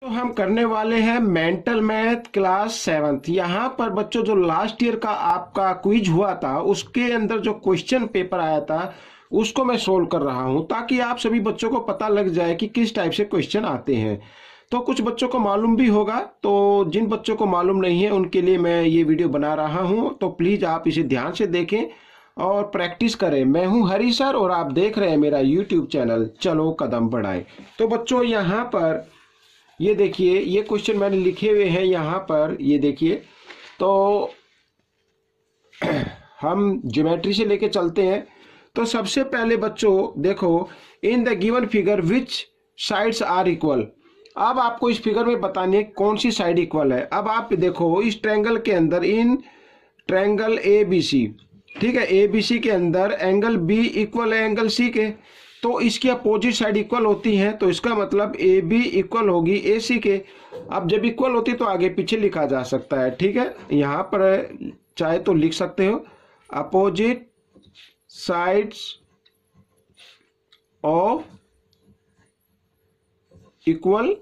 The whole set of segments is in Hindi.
तो हम करने वाले हैं मेंटल मैथ क्लास 7th। यहाँ पर बच्चों जो लास्ट ईयर का आपका क्विज हुआ था उसके अंदर जो क्वेश्चन पेपर आया था उसको मैं सोल्व कर रहा हूँ ताकि आप सभी बच्चों को पता लग जाए कि किस टाइप से क्वेश्चन आते हैं। तो कुछ बच्चों को मालूम भी होगा, तो जिन बच्चों को मालूम नहीं है उनके लिए मैं ये वीडियो बना रहा हूँ। तो प्लीज़ आप इसे ध्यान से देखें और प्रैक्टिस करें। मैं हूँ हरी सर और आप देख रहे हैं मेरा यूट्यूब चैनल चलो कदम बढ़ाएं। तो बच्चों यहाँ पर ये देखिए, ये क्वेश्चन मैंने लिखे हुए हैं यहाँ पर, ये देखिए। तो हम ज्योमेट्री से लेके चलते हैं। तो सबसे पहले बच्चों देखो, in the given figure which sides are equal. अब आपको इस फिगर में बतानी है कौन सी साइड इक्वल है। अब आप देखो इस ट्रायंगल के अंदर, इन ट्रायंगल ए बी सी, ठीक है, ए बी सी के अंदर एंगल बी इक्वल है एंगल सी के, तो इसकी अपोजिट साइड इक्वल होती है, तो इसका मतलब ए बी इक्वल होगी ए सी के। अब जब इक्वल होती है तो आगे पीछे लिखा जा सकता है, ठीक है। यहाँ पर चाहे तो लिख सकते हो opposite sides of equal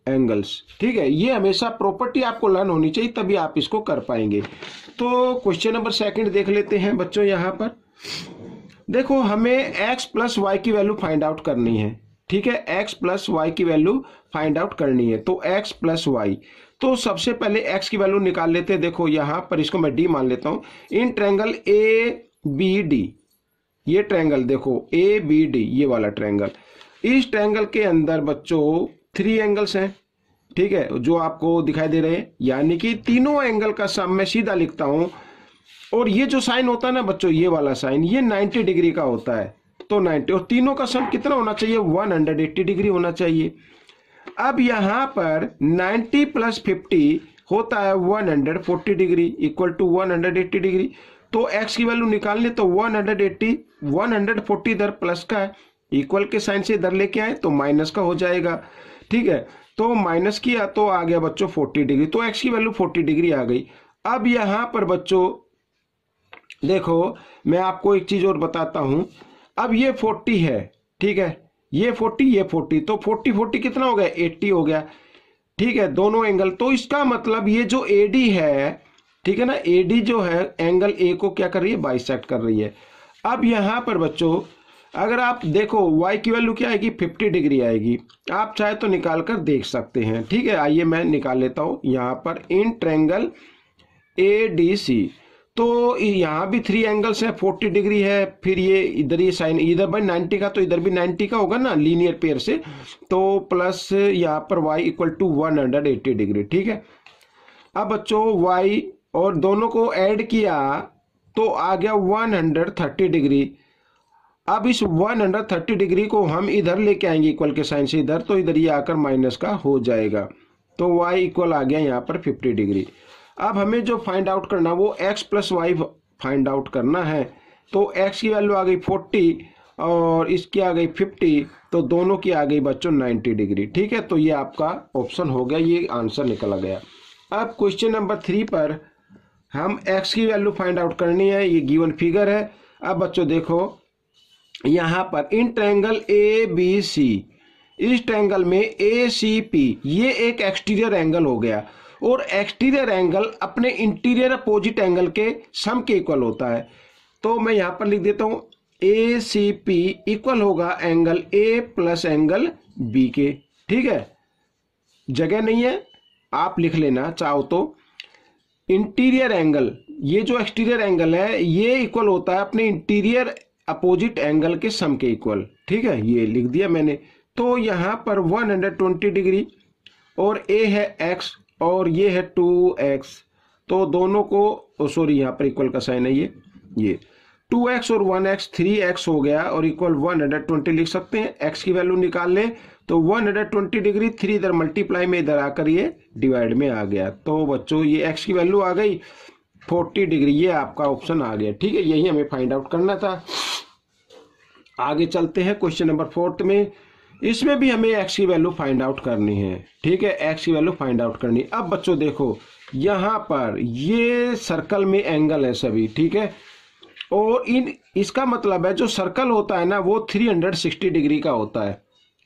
angles, ठीक है। ये हमेशा प्रॉपर्टी आपको लर्न होनी चाहिए, तभी आप इसको कर पाएंगे। तो क्वेश्चन नंबर 2 देख लेते हैं बच्चों। यहाँ पर देखो, हमें x प्लस वाई की वैल्यू फाइंड आउट करनी है, ठीक है। x प्लस वाई की वैल्यू फाइंड आउट करनी है, तो x प्लस वाई। तो सबसे पहले x की वैल्यू निकाल लेते हैं। देखो यहाँ पर इसको मैं d मान लेता हूँ। In triangle A B D, ये ट्रायंगल देखो ए बी डी, ये वाला ट्रायंगल, इस ट्रायंगल के अंदर बच्चों 3 एंगल्स हैं, ठीक है, जो आपको दिखाई दे रहे हैं। यानी कि तीनों एंगल का सम मैं सीधा लिखता हूं, और ये जो साइन होता है ना बच्चों, ये वाला साइन, ये 90 डिग्री का होता है। तो 90 और तीनों का सम कितना होना चाहिए? 180 डिग्री होना चाहिए। अब यहाँ पर 90 प्लस 50 होता है 140 डिग्री, इक्वल टू 180 डिग्री। तो x की वैल्यू निकालने, तो 180, 140 इधर प्लस का है, इक्वल के साइन से इधर लेके आए तो माइनस का हो जाएगा, ठीक है। तो माइनस किया तो आ गया बच्चों 40 डिग्री, तो x की वैल्यू 40 डिग्री आ गई। अब यहाँ पर बच्चों देखो, मैं आपको एक चीज और बताता हूं। अब ये 40 है, ठीक है, ये 40 ये 40, तो 40 40 कितना हो गया? 80 हो गया, ठीक है, दोनों एंगल। तो इसका मतलब ये जो AD है, ठीक है ना, AD जो है एंगल A को क्या कर रही है? बाइसेक्ट कर रही है। अब यहां पर बच्चों अगर आप देखो y की वैल्यू क्या आएगी? 50 डिग्री आएगी। आप चाहे तो निकाल कर देख सकते हैं, ठीक है। आइए मैं निकाल लेता हूं। यहां पर इन ट्रायंगल ADC, तो यहाँ भी 3 एंगल्स है, 40 डिग्री है, फिर ये इधर ये साइन, इधर भाई 90 का, तो इधर भी 90 का होगा ना, लीनियर पेयर से। तो प्लस यहाँ पर y इक्वल टू 180 डिग्री, ठीक है। अब बच्चों y और दोनों को ऐड किया तो आ गया 130 डिग्री। अब इस 130 डिग्री को हम इधर लेके आएंगे इक्वल के साइन से इधर, तो इधर ये आकर माइनस का हो जाएगा। तो y इक्वल आ गया यहाँ पर 50 डिग्री। अब हमें जो फाइंड आउट करना वो x plus Y find out करना है। तो x की वैल्यू आ गई 40 और इसकी आ गई 50, तो दोनों की आ गई बच्चों 90 डिग्री, ठीक है। तो ये आपका ऑप्शन हो गया, ये आंसर निकल गया। अब क्वेश्चन नंबर 3 पर हम x की वैल्यू फाइंड आउट करनी है, ये गिवन फिगर है। अब बच्चों देखो यहाँ पर इन ट्रायंगल ABC, इस ट्रायंगल में ACP, ये एक एक्सटीरियर एंगल हो गया, और एक्सटीरियर एंगल अपने इंटीरियर अपोजिट एंगल के सम के इक्वल होता है। तो मैं यहां पर लिख देता हूं ACP इक्वल होगा angle A plus angle B के, ठीक है। जगह नहीं है, आप लिख लेना चाहो तो। इंटीरियर एंगल, ये जो एक्सटीरियर एंगल है ये इक्वल होता है अपने इंटीरियर अपोजिट एंगल के सम के इक्वल, ठीक है, ये लिख दिया मैंने। तो यहां पर 120 डिग्री और A है x और ये है 2x, तो दोनों को सॉरी यहाँ पर इक्वल का साइन है, ये 2x और 1x 3x हो गया, और इक्वल 120 लिख सकते हैं। x की वैल्यू निकाल लें तो 120 डिग्री, 3 इधर मल्टीप्लाई में इधर आकर ये डिवाइड में आ गया। तो बच्चों ये x की वैल्यू आ गई 40 डिग्री, ये आपका ऑप्शन आ गया, ठीक है। यही हमें फाइंड आउट करना था। आगे चलते हैं क्वेश्चन नंबर 4 में। इसमें भी हमें x की वैल्यू फाइंड आउट करनी है, ठीक है, x की वैल्यू फाइंड आउट करनी। अब बच्चों देखो यहाँ पर ये सर्कल में एंगल है सभी, ठीक है, और इसका मतलब है जो सर्कल होता है ना वो 360 डिग्री का होता है,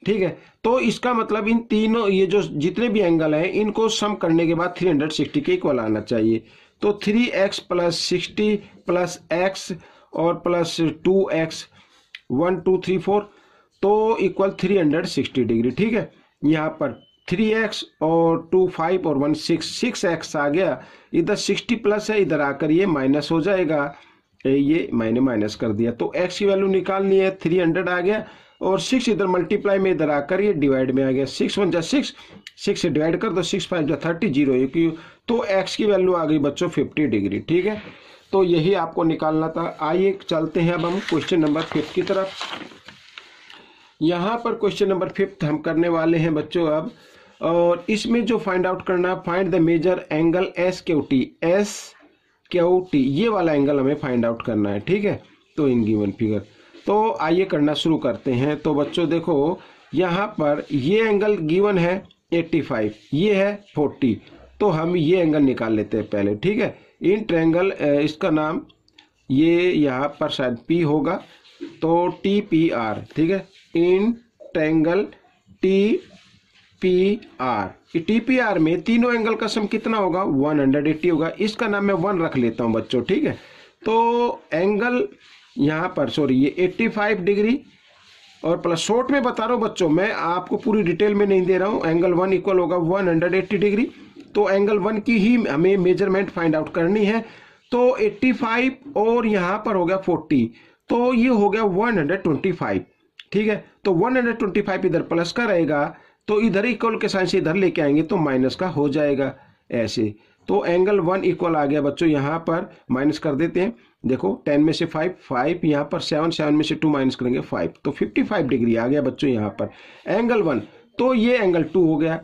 ठीक है। तो इसका मतलब इन तीनों ये जो जितने भी एंगल हैं इनको सम करने के बाद 360 के इक्वल आना चाहिए। तो 3x प्लस 60 प्लस x और प्लस 2x 1 2 3 4 तो इक्वल 360 डिग्री। ठीक है, यहाँ पर 3x और 2 5 और 1 6x आ गया। इधर 60 प्लस है, इधर आकर ये माइनस हो जाएगा, ये मैंने माइनस कर दिया। तो x की वैल्यू निकालनी है, 300 आ गया और 6 इधर मल्टीप्लाई में इधर आकर ये डिवाइड में आ गया। 6 1 जा 6, 6 से डिवाइड कर दो, 6 5 जा 30, 0 1। तो x की वैल्यू आ गई बच्चों 50 डिग्री। ठीक है, तो यही आपको निकालना था। आइए चलते हैं अब हम क्वेश्चन नंबर 5 की तरफ। यहाँ पर क्वेश्चन नंबर 5 हम करने वाले हैं बच्चों अब, और इसमें जो फाइंड आउट करना, find the major angle S Q T, ये वाला एंगल हमें फाइंड आउट करना है। ठीक है, तो इन गिवन फिगर, तो आइए करना शुरू करते हैं। तो बच्चों देखो यहाँ पर ये एंगल गिवन है 85, ये है 40, तो हम ये एंगल निकाल लेते हैं पहले। ठीक है, इन ट्रायंगल, इसका नाम ये यहाँ पर शायद P होगा, तो TPR। ठीक है, इन ट्रायंगल TPR, TPR में तीनों एंगल का सम कितना होगा, 180 होगा। इसका नाम मैं 1 रख लेता हूँ बच्चों। ठीक है, तो एंगल यहाँ पर सॉरी ये 85 डिग्री और प्लस शॉर्ट में बता रहा हूँ बच्चों, मैं आपको पूरी डिटेल में नहीं दे रहा हूँ। एंगल 1 इक्वल होगा 180 डिग्री। तो एंगल 1 की ही हमें मेजरमेंट फाइंड आउट करनी है। तो 85 और यहाँ पर हो गया 40, तो ये हो गया 125। ठीक है, तो 125 इधर प्लस का रहेगा, तो इधर इक्वल के साइन से इधर लेके आएंगे तो माइनस का हो जाएगा ऐसे। तो एंगल 1 इक्वल आ गया बच्चों, यहाँ पर माइनस कर देते हैं। देखो 10 में से 5 5, यहाँ पर 7 7 में से 2 माइनस करेंगे 5, तो 55 डिग्री आ गया बच्चों यहाँ पर एंगल 1। तो ये एंगल 2 हो गया,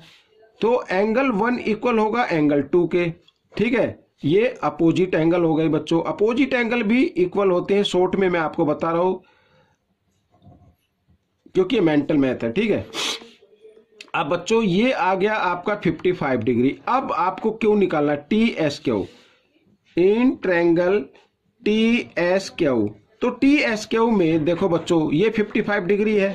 तो एंगल 1 इक्वल होगा एंगल 2 के। ठीक है, ये अपोजिट एंगल हो गए बच्चों। अपोजिट एंगल भी इक्वल होते हैं, शॉर्ट में मैं आपको बता रहा हूं क्योंकि ये मेंटल मैथ है। ठीक है, अब बच्चों ये आ गया आपका 55 डिग्री। अब आपको क्यों निकालना, TSQ, इन ट्रायंगल TSQ। तो TSQ में देखो बच्चों ये 55 डिग्री है,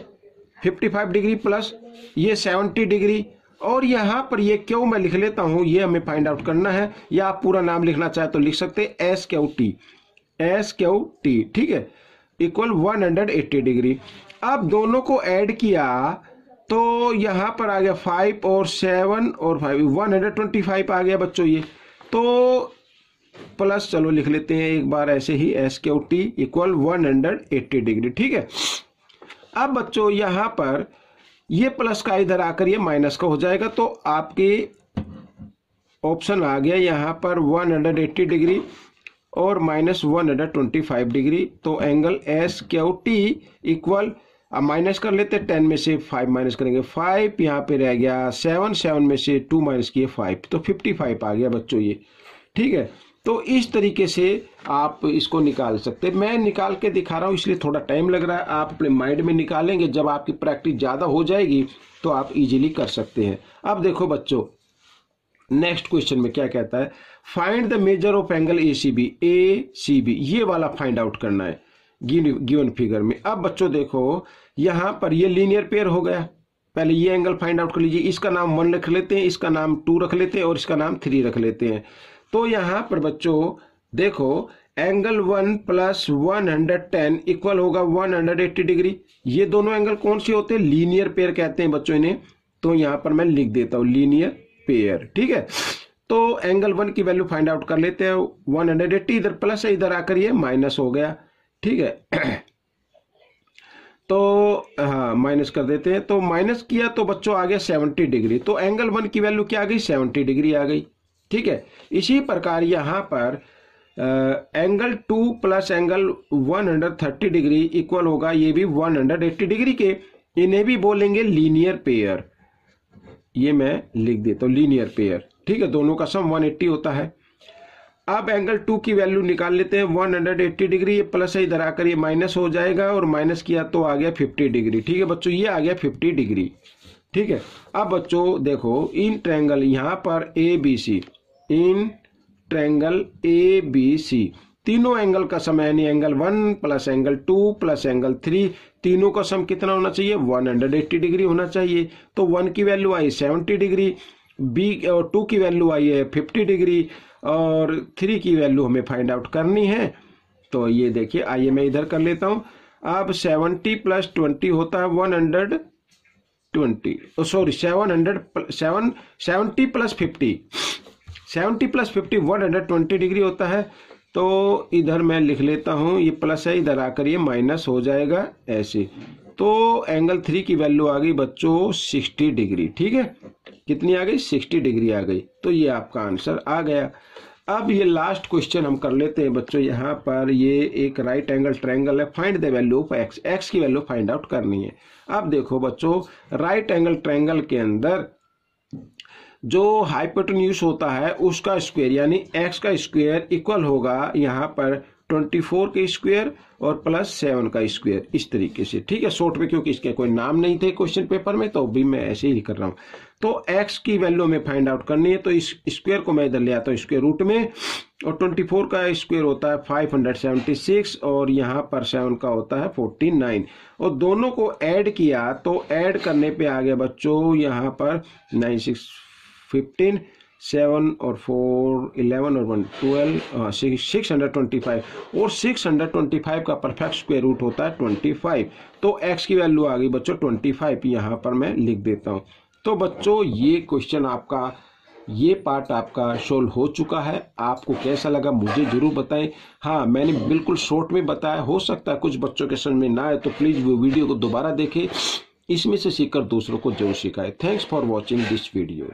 55 डिग्री प्लस ये 70 डिग्री, और यहाँ पर ये क्यों मैं लिख लेता हूं, ये हमें फाइंड आउट करना है, या आप पूरा नाम लिखना चाहे तो लिख सकते हैं SQT। ठीक है, इक्वल 180 डिग्री। अब दोनों को ऐड किया तो यहाँ पर आ गया 5 और 7 और 5 125 आ गया बच्चों ये। तो प्लस चलो लिख लेते हैं एक बार ऐसे ही, SQT इक्वल 180 डिग्री। ठीक है, अब बच्चों यहाँ पर ये प्लस का इधर आकर ये माइनस का हो जाएगा, तो आपके ऑप्शन आ गया यहाँ पर 180 डिग्री और माइनस 125 डिग्री। तो एंगल SQT इक्वल, अब माइनस कर लेते हैं, 10 में से 5 माइनस करेंगे 5, यहाँ पे रह गया 7, 7 में से 2 माइनस किए 5, तो 55 आ गया बच्चों ये। ठीक है, तो इस तरीके से आप इसको निकाल सकते हैं। मैं निकाल के दिखा रहा हूँ इसलिए थोड़ा टाइम लग रहा है, आप अपने माइंड में निकालेंगे, जब आपकी प्रैक्टिस ज़्यादा हो जाएगी तो आप इजीली कर सकते हैं। अब देखो बच्चों नेक्स्ट क्वेश्चन में क्या कहता है, find the measure of angle ACB, ये वाला फाइंड आउट करना है गिवन फिगर में। अब बच्चों देखो यहाँ पर ये लीनियर पेयर हो गया, पहले ये एंगल फाइंड आउट कर लीजिए। इसका नाम 1 रख लेते हैं, इसका नाम 2 रख लेते हैं और इसका नाम 3 रख लेते हैं। तो यहाँ पर बच्चों देखो एंगल 1 प्लस 110 इक्वल होगा 180 डिग्री। ये दोनों एंगल कौन से होते हैं, लीनियर पेयर कहते हैं बच्चों इन्हें। तो यहाँ पर मैं लिख देता हूँ लीनियर पेयर। ठीक है, तो एंगल 1 की वैल्यू फाइंड आउट कर लेते हैं, 180, इधर प्लस है इधर आकर ये माइनस हो गया। ठीक है, तो हाँ माइनस कर देते हैं, तो माइनस किया तो बच्चों आ गया 70 डिग्री। तो एंगल 1 की वैल्यू क्या आ गई, 70 डिग्री आ गई। ठीक है, इसी प्रकार यहाँ पर angle 2 plus angle 130 degree equal होगा ये भी 180 डिग्री के, इन्हें भी बोलेंगे लीनियर पेयर। ये मैं लिख देता हूँ लीनियर पेयर। ठीक है, दोनों का सम 180 होता है। अब एंगल 2 की वैल्यू निकाल लेते हैं, 180 डिग्री, ये प्लस है इधर आकर ये माइनस हो जाएगा और माइनस किया तो आ गया 50 डिग्री। ठीक है बच्चों, ये आ गया 50 डिग्री। ठीक है, अब बच्चों देखो इन ट्रायंगल यहाँ पर ABC, इन ट्रायंगल ABC तीनों एंगल का सम यानी angle 1 plus angle 2 plus angle 3, तीनों का सम कितना होना चाहिए? 180 डिग्री होना चाहिए। तो 1 की वैल्यू आई 70 डिग्री, बी और 2 की वैल्यू आई है 50 डिग्री और 3 की वैल्यू हमें फाइंड आउट करनी है। तो ये देखिए, आइए मैं इधर कर लेता हूं। अब 70 प्लस 20 होता है 120, सॉरी 70 प्लस 50, 70 प्लस 50 120 डिग्री होता है। तो इधर मैं लिख लेता हूं, ये प्लस है, इधर आकर ये माइनस हो जाएगा ऐसे। तो एंगल 3 की वैल्यू आ गई बच्चों 60 डिग्री। ठीक है, कितनी आ गई? 60 डिग्री आ गई। तो ये आपका आंसर आ गया। अब ये लास्ट क्वेश्चन हम कर लेते हैं बच्चों। यहाँ पर ये एक राइट एंगल ट्रायंगल है, find the value of x, x की वैल्यू फाइंड आउट करनी है। अब देखो बच्चों, राइट एंगल ट्रायंगल के अंदर जो हाइपोटेन्यूज होता है उसका स्क्वायर यानी एक्स का स्क्वायर इक्वल होगा यहाँ पर 24 के स्क्वायर और प्लस 7 का स्क्वायर, इस तरीके से। ठीक है, शॉर्ट में, क्योंकि इसके कोई नाम नहीं थे क्वेश्चन पेपर में तो भी मैं ऐसे ही कर रहा हूँ। तो x की वैल्यू हमें फाइंड आउट करनी है, तो इस स्क्वायर को मैं इधर ले आता हूँ स्क्वायर रूट में, और 24 का स्क्वायर होता है 576 और यहाँ पर 7 का होता है 49, और दोनों को ऐड किया तो ऐड करने पे आ गया बच्चों यहाँ पर 9 6 15, 7 और 4 11 और 1 12, 625, और 625 का परफेक्ट स्क्वायर रूट होता है 25। तो x की वैल्यू आ गई बच्चों 25, यहाँ पर मैं लिख देता हूँ। तो बच्चों ये क्वेश्चन आपका, ये पार्ट आपका सोल्व हो चुका है। आपको कैसा लगा मुझे जरूर बताएं। हाँ, मैंने बिल्कुल शॉर्ट में बताया, हो सकता है कुछ बच्चों के समझ में ना आए तो प्लीज़ वो वीडियो को दोबारा देखें, इसमें से सीखकर दूसरों को जरूर सिखाएं। Thanks for watching this video.